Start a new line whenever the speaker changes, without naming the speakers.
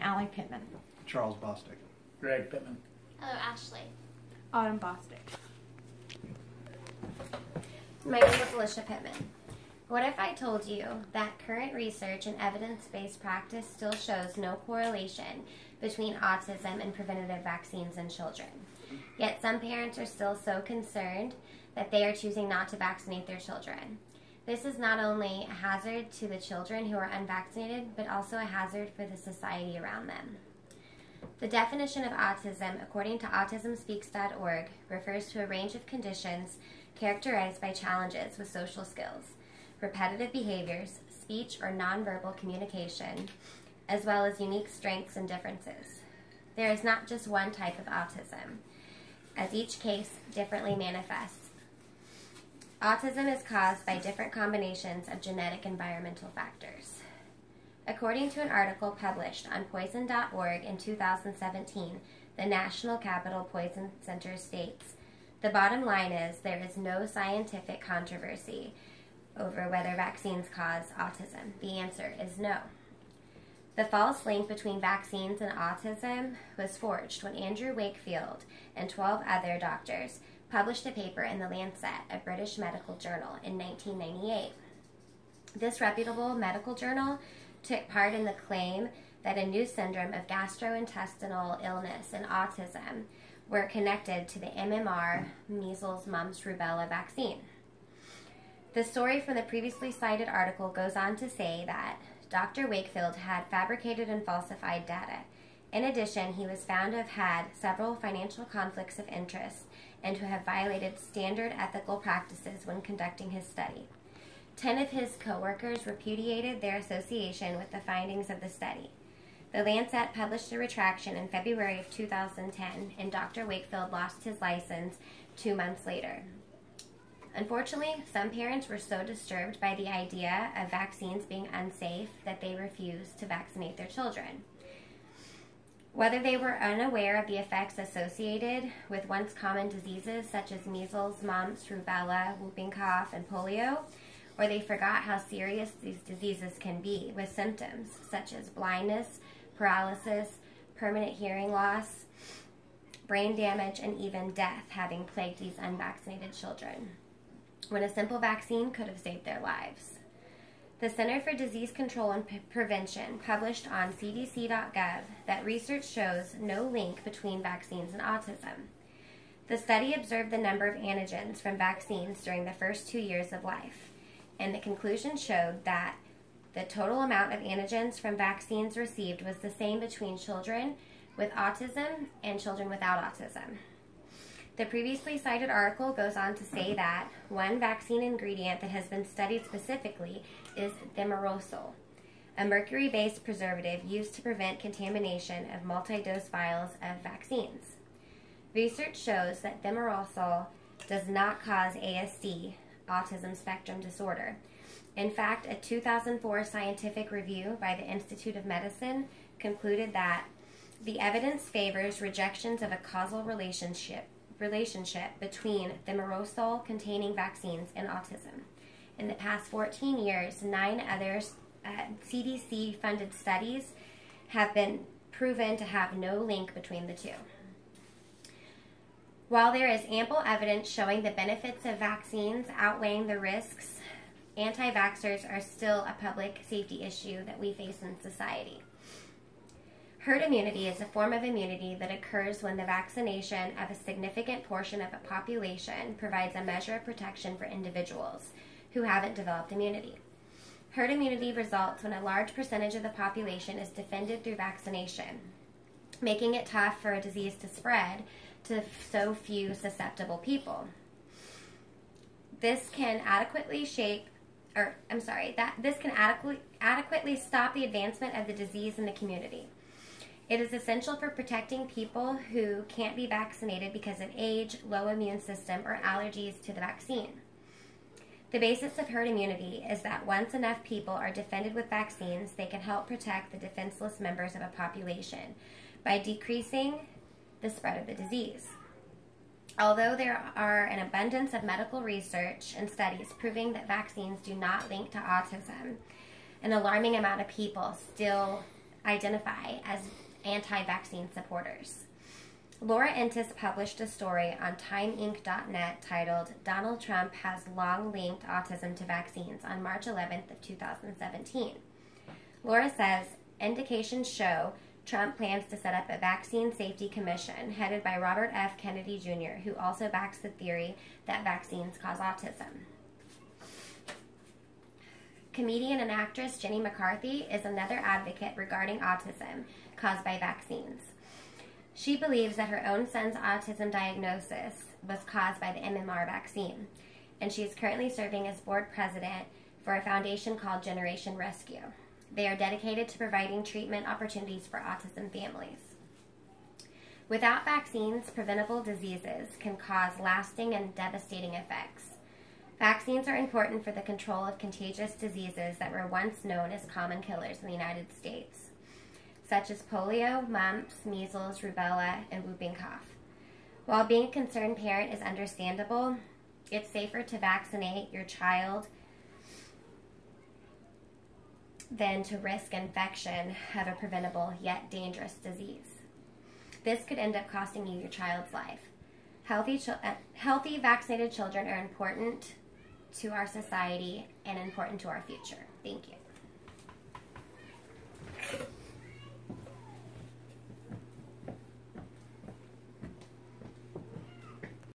Allie Pittman.
Charles Bostic.
Greg Pittman.
Hello, Ashley.
Autumn Bostic.
My name is Alicia Pittman. What if I told you that current research and evidence-based practice still shows no correlation between autism and preventative vaccines in children? Yet some parents are still so concerned that they are choosing not to vaccinate their children. This is not only a hazard to the children who are unvaccinated, but also a hazard for the society around them. The definition of autism, according to autismspeaks.org, refers to a range of conditions characterized by challenges with social skills, repetitive behaviors, speech or nonverbal communication, as well as unique strengths and differences. There is not just one type of autism, as each case differently manifests. Autism is caused by different combinations of genetic and environmental factors. According to an article published on poison.org in 2017, the National Capital Poison Center states, "The bottom line is there is no scientific controversy over whether vaccines cause autism. The answer is no." The false link between vaccines and autism was forged when Andrew Wakefield and 12 other doctors published a paper in The Lancet, a British medical journal, in 1998. This reputable medical journal took part in the claim that a new syndrome of gastrointestinal illness and autism were connected to the MMR, measles, mumps, rubella vaccine. The story from the previously cited article goes on to say that Dr. Wakefield had fabricated and falsified data. In addition, he was found to have had several financial conflicts of interest and to have violated standard ethical practices when conducting his study. 10 of his co-workers repudiated their association with the findings of the study. The Lancet published a retraction in February of 2010, and Dr. Wakefield lost his license 2 months later. Unfortunately, some parents were so disturbed by the idea of vaccines being unsafe that they refused to vaccinate their children. Whether they were unaware of the effects associated with once common diseases such as measles, mumps, rubella, whooping cough, and polio, or they forgot how serious these diseases can be, with symptoms such as blindness, paralysis, permanent hearing loss, brain damage, and even death having plagued these unvaccinated children, when a simple vaccine could have saved their lives. The Center for Disease Control and Prevention published on cdc.gov that research shows no link between vaccines and autism. The study observed the number of antigens from vaccines during the first 2 years of life, and the conclusion showed that the total amount of antigens from vaccines received was the same between children with autism and children without autism. The previously cited article goes on to say that one vaccine ingredient that has been studied specifically is thimerosal, a mercury-based preservative used to prevent contamination of multi-dose vials of vaccines. Research shows that thimerosal does not cause ASD, autism spectrum disorder. In fact, a 2004 scientific review by the Institute of Medicine concluded that the evidence favors rejections of a causal relationship between thimerosal-containing vaccines and autism. In the past 14 years, 9 other CDC-funded studies have been proven to have no link between the two. While there is ample evidence showing the benefits of vaccines outweighing the risks, anti-vaxxers are still a public safety issue that we face in society. Herd immunity is a form of immunity that occurs when the vaccination of a significant portion of a population provides a measure of protection for individuals who haven't developed immunity. Herd immunity results when a large percentage of the population is defended through vaccination, making it tough for a disease to spread to so few susceptible people. This can adequately adequately stop the advancement of the disease in the community. It is essential for protecting people who can't be vaccinated because of age, low immune system, or allergies to the vaccine. The basis of herd immunity is that once enough people are defended with vaccines, they can help protect the defenseless members of a population by decreasing the spread of the disease. Although there are an abundance of medical research and studies proving that vaccines do not link to autism, an alarming amount of people still identify as anti-vaccine supporters. Laura Entis published a story on timeinc.net titled "Donald Trump Has Long Linked Autism to Vaccines" on March 11th of 2017. Laura says, indications show Trump plans to set up a vaccine safety commission headed by Robert F. Kennedy Jr., who also backs the theory that vaccines cause autism. Comedian and actress Jenny McCarthy is another advocate regarding autism caused by vaccines. She believes that her own son's autism diagnosis was caused by the MMR vaccine, and she is currently serving as board president for a foundation called Generation Rescue. They are dedicated to providing treatment opportunities for autism families. Without vaccines, preventable diseases can cause lasting and devastating effects. Vaccines are important for the control of contagious diseases that were once known as common killers in the United States, such as polio, mumps, measles, rubella, and whooping cough. While being a concerned parent is understandable, it's safer to vaccinate your child than to risk infection of a preventable yet dangerous disease. This could end up costing you your child's life. Healthy vaccinated children are important to our society and important to our future. Thank you.